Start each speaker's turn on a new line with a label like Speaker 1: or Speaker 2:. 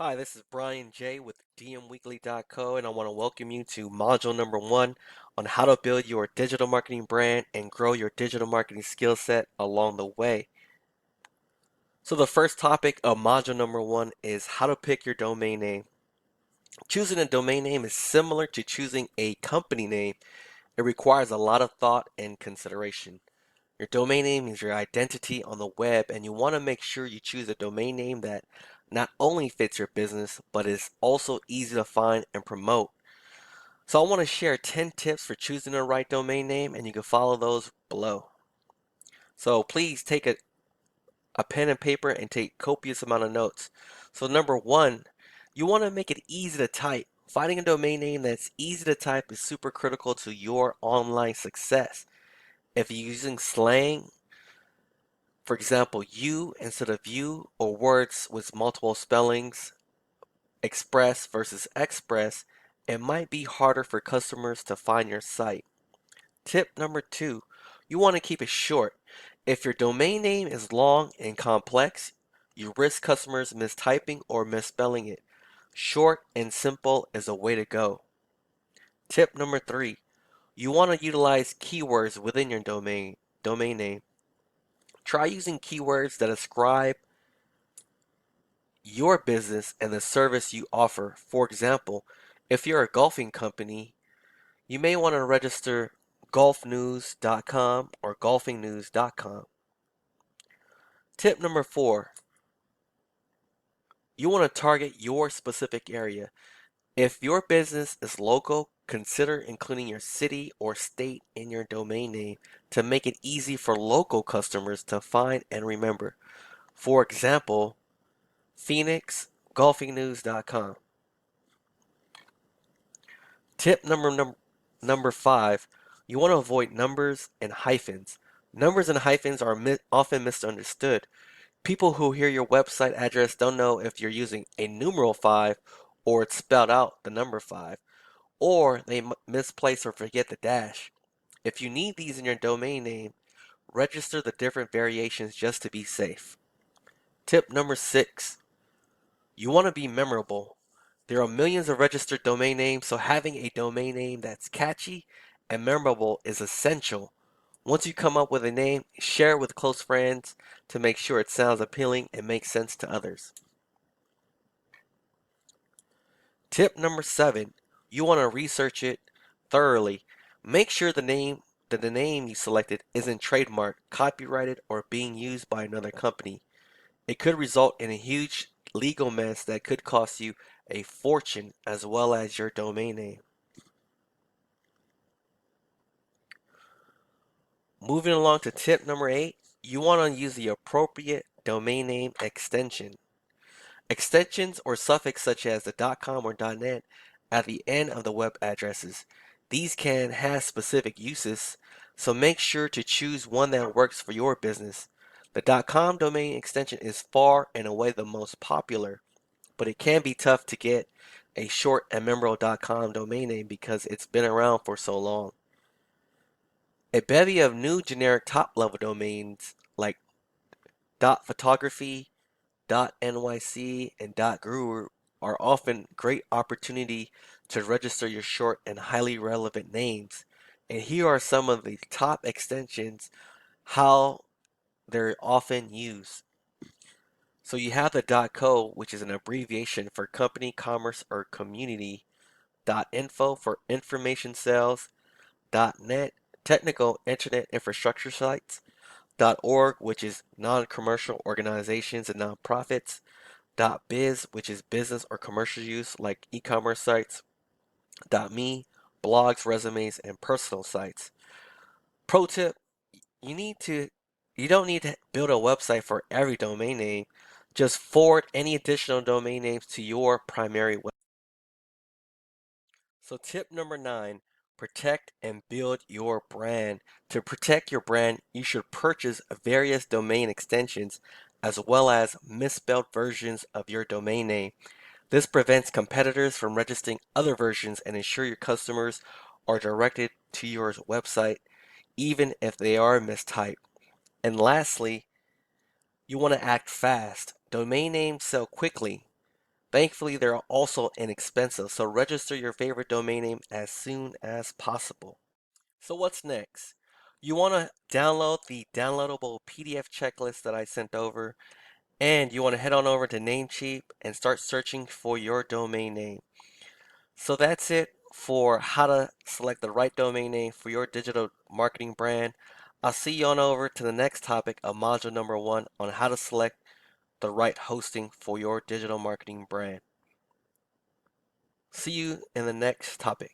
Speaker 1: Hi, this is Brian J with dmweekly.co, and I want to welcome you to module number 1 on how to build your digital marketing brand and grow your digital marketing skill set along the way. So the first topic of module number 1 is how to pick your domain name. Choosing a domain name is similar to choosing a company name. It requires a lot of thought and consideration. Your domain name is your identity on the web, and you want to make sure you choose a domain name that not only fits your business, but is also easy to find and promote. So I want to share 10 tips for choosing the right domain name, and you can follow those below. So please take a pen and paper and take copious amount of notes. So number one, you want to make it easy to type. Finding a domain name that's easy to type is super critical to your online success. If you're using slang, for example, you instead of you, or words with multiple spellings, express versus express, it might be harder for customers to find your site. Tip number two, you want to keep it short. If your domain name is long and complex, you risk customers mistyping or misspelling it. Short and simple is a way to go. Tip number three, you want to utilize keywords within your domain name. Try using keywords that describe your business and the service you offer. For example, if you're a golfing company, you may want to register golfnews.com or golfingnews.com. Tip number four, you want to target your specific area. If your business is local, consider including your city or state in your domain name to make it easy for local customers to find and remember. For example, Phoenix, golfingnews.com. Tip number five, you want to avoid numbers and hyphens. Numbers and hyphens are often misunderstood. People who hear your website address don't know if you're using a numeral 5 or it's spelled out the number 5, or they misplace or forget the dash. If you need these in your domain name, register the different variations just to be safe. Tip number 6, you want to be memorable. There are millions of registered domain names, so having a domain name that's catchy and memorable is essential. Once you come up with a name, share it with close friends to make sure it sounds appealing and makes sense to others. Tip number 7, you want to research it thoroughly. Make sure the name you selected isn't trademarked, copyrighted, or being used by another company. It could result in a huge legal mess that could cost you a fortune as well as your domain name. Moving along to tip number 8, you want to use the appropriate domain name extension. Extensions or suffix such as the .com or .net at the end of the web addresses. These can have specific uses, so make sure to choose one that works for your business. The .com domain extension is far and away the most popular, but it can be tough to get a short and memorable .com domain name because it's been around for so long. A bevy of new generic top-level domains like .photography, .nyc, and .guru are often great opportunity to register your short and highly relevant names. And here are some of the top extensions, how they're often used. So you have the .co, which is an abbreviation for company, commerce, or community. .info for information sales. .net, technical internet infrastructure sites. .org, which is non-commercial organizations and nonprofits. .biz, which is business or commercial use like e-commerce sites. .me, blogs, resumes, and personal sites. Pro tip, you need to you don't need to build a website for every domain name. Just forward any additional domain names to your primary website. So tip number 9, protect and build your brand. To protect your brand, you should purchase various domain extensions as well as misspelled versions of your domain name. This prevents competitors from registering other versions and ensure your customers are directed to your website even if they are mistyped. And lastly, you want to act fast. Domain names sell quickly. Thankfully, they're also inexpensive, so register your favorite domain name as soon as possible. So what's next? You want to download the downloadable PDF checklist that I sent over, and you want to head on over to Namecheap and start searching for your domain name. So that's it for how to select the right domain name for your digital marketing brand. I'll see you on over to the next topic of module number 1 on how to select the right hosting for your digital marketing brand. See you in the next topic.